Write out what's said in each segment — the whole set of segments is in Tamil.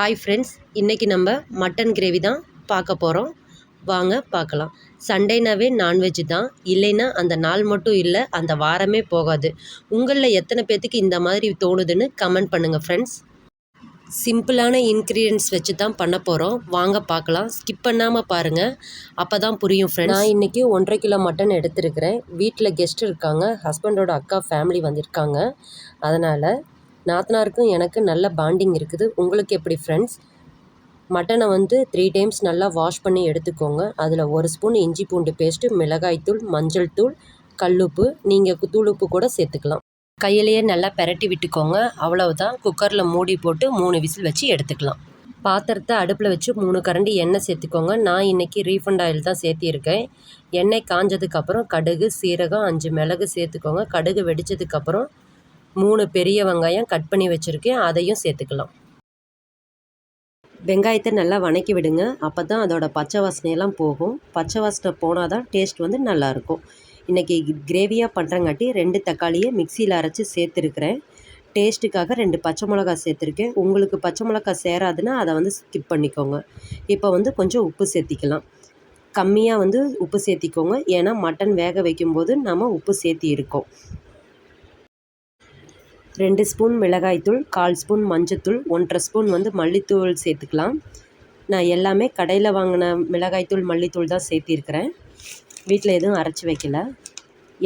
ஹாய் ஃப்ரெண்ட்ஸ், இன்றைக்கி நம்ம மட்டன் கிரேவி தான் பார்க்க போகிறோம். வாங்க பார்க்கலாம். சண்டேனாவே நான்வெஜ் தான். இல்லைன்னா அந்த நாள் மட்டும் இல்லை, அந்த வாரமே போகாது. உங்களில் எத்தனை பேர்த்துக்கு இந்த மாதிரி தோணுதுன்னு கமெண்ட் பண்ணுங்கள் ஃப்ரெண்ட்ஸ். சிம்பிளான இன்க்ரீடியன்ஸ் வச்சு தான் பண்ண போகிறோம். வாங்க பார்க்கலாம். ஸ்கிப் பண்ணாமல் பாருங்கள், அப்போ தான் புரியும் ஃப்ரெண்ட்ஸ். நான் இன்றைக்கி 1.5 கிலோ மட்டன் எடுத்துருக்கிறேன். வீட்டில் கெஸ்ட் இருக்காங்க, ஹஸ்பண்டோட அக்கா ஃபேமிலி வந்திருக்காங்க. அதனால் நாத்தனாருக்கும் எனக்கு நல்ல பாண்டிங் இருக்குது. உங்களுக்கு எப்படி ஃப்ரெண்ட்ஸ்? மட்டனை 3 டைம்ஸ் நல்லா வாஷ் பண்ணி எடுத்துக்கோங்க. அதில் 1 ஸ்பூன் இஞ்சி பூண்டு பேஸ்ட்டு, மிளகாய்த்தூள், மஞ்சள் தூள், கல்லுப்பு, நீங்கள் தூளுப்பு கூட சேர்த்துக்கலாம். கையிலேயே நல்லா பெரட்டி விட்டுக்கோங்க. அவ்வளவுதான். குக்கரில் மூடி போட்டு 3 விசில் வச்சு எடுத்துக்கலாம். பாத்திரத்தை அடுப்பில் வச்சு 3 கரண்டி எண்ணெய் சேர்த்துக்கோங்க. நான் இன்றைக்கி ரீஃபண்ட் ஆயில் தான் சேர்த்திருக்கேன். எண்ணெய் காஞ்சதுக்கப்புறம் கடுகு, சீரகம், 5 மிளகு சேர்த்துக்கோங்க. கடுகு வெடித்ததுக்கப்புறம் 3 பெரிய வெங்காயம் கட் பண்ணி வச்சுருக்கேன், அதையும் சேர்த்துக்கலாம். வெங்காயத்தை நல்லா வணக்கி விடுங்க. அப்போ தான் அதோட பச்சை வாசனையெல்லாம் போகும். பச்சை வாசனை போனால் தான் டேஸ்ட் நல்லாயிருக்கும். இன்றைக்கி கிரேவியாக பண்ணுறங்காட்டி 2 தக்காளியை மிக்சியில் அரைச்சி சேர்த்துருக்குறேன். டேஸ்ட்டுக்காக 2 பச்சை மிளகா சேர்த்துருக்கேன். உங்களுக்கு பச்சை மிளகா சேராதுன்னா அதை ஸ்கிப் பண்ணிக்கோங்க. இப்போ கொஞ்சம் உப்பு சேர்த்திக்கலாம். கம்மியாக உப்பு சேர்த்திக்கோங்க. ஏன்னா மட்டன் வேக வைக்கும்போது நம்ம உப்பு சேர்த்தி இருக்கோம். 2 ஸ்பூன் மிளகாய்த்தூள், 1/4 ஸ்பூன் மஞ்சத்தூள், 1.5 ஸ்பூன் மல்லித்தூள் சேர்த்துக்கலாம். நான் எல்லாமே கடையில் வாங்கின மிளகாய்த்தூள், மல்லித்தூள் தான் சேர்த்திருக்கிறேன். வீட்டில் எதுவும் அரைச்சி வைக்கல.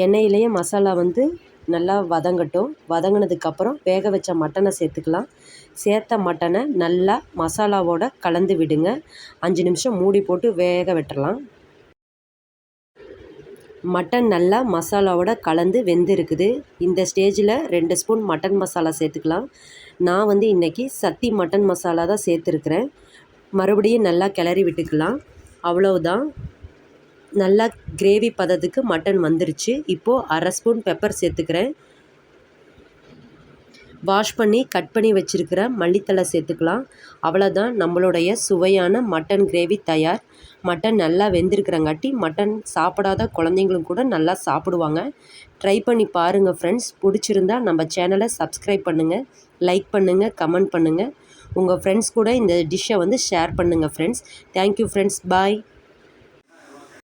எண்ணெயிலேயே மசாலா நல்லா வதங்கட்டும். வதங்கினதுக்கப்புறம் வேக வச்ச மட்டனை சேர்த்துக்கலாம். சேர்த்த மட்டனை நல்லா மசாலாவோட கலந்து விடுங்க. 5 நிமிஷம் மூடி போட்டு வேக விட்டுறலாம். மட்டன் நல்லா மசாலாவோட கலந்து வெந்திருக்குது. இந்த ஸ்டேஜில் 2 ஸ்பூன் மட்டன் மசாலா சேர்த்துக்கலாம். நான் இன்றைக்கி சத்தி மட்டன் மசாலா தான் சேர்த்துருக்குறேன். மறுபடியும் நல்லா கிளறி விட்டுக்கலாம். அவ்வளவுதான். நல்லா கிரேவி பதத்துக்கு மட்டன் வந்துருச்சு. இப்போது 1/2 ஸ்பூன் பெப்பர் சேர்த்துக்கிறேன். வாஷ் பண்ணி கட் பண்ணி வச்சுருக்கிற மல்லித்தழை சேர்த்துக்கலாம். அவ்வளோதான், நம்மளுடைய சுவையான மட்டன் கிரேவி தயார். மட்டன் நல்லா வெந்திருக்கிறங்காட்டி மட்டன் சாப்பிடாத குழந்தைங்களும் கூட நல்லா சாப்பிடுவாங்க. ட்ரை பண்ணி பாருங்கள் ஃப்ரெண்ட்ஸ். பிடிச்சிருந்தா நம்ம சேனலை சப்ஸ்கிரைப் பண்ணுங்கள், லைக் பண்ணுங்கள், கமெண்ட் பண்ணுங்கள். உங்கள் ஃப்ரெண்ட்ஸ் கூட இந்த டிஷ்ஷை ஷேர் பண்ணுங்கள் ஃப்ரெண்ட்ஸ். Thank you friends. பாய்.